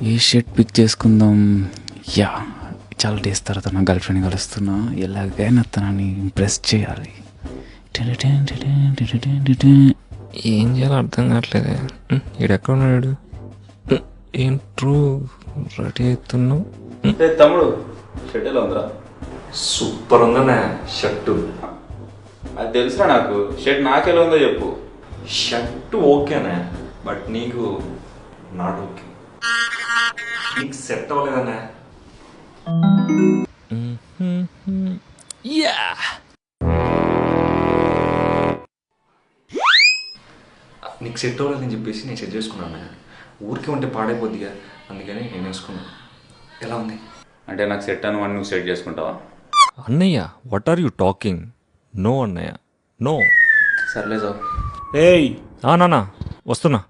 ఏ shirt pick చేసుకుందాం? Yeah, చాలా days తర్వాత నా గర్ల్ ఫ్రెండ్ కలుస్తున్నా, ఎలాగైనా తనని ఇంప్రెస్ చేయాలి. ఏం చేయాలో అర్థం కావట్లేదే. ఈడెక్కడ ఉన్నాడు? ఏంట్రూ రెడీ అవుతున్నావు? తమ్ముడు, షర్ట్ ఎలా ఉందిరా? సూపర్ ఉందనే షర్టు. అది తెలుసురా నాకు. షర్ట్ నాకెలా ఉందో చెప్పు. షర్టు ఓకేనే, బట్ నీకు నాట్ ఓకే. నీకు సెట్ అవ్వలేదనే. నీకు సెట్ అవ్వలేదని చెప్పేసి నేను సెట్ చేసుకున్నాను. ఊరికే ఉంటే పాడైపోద్దిగా, అందుకని నేను వేసుకున్నాను. ఎలా ఉంది అంటే నాకు సెట్ అని వాడిని నువ్వు సెట్ చేసుకుంటావా? అన్నయ్య? What are you talking? No అన్నయ్య, నో. సర్లే సార్. నానా వస్తున్నా.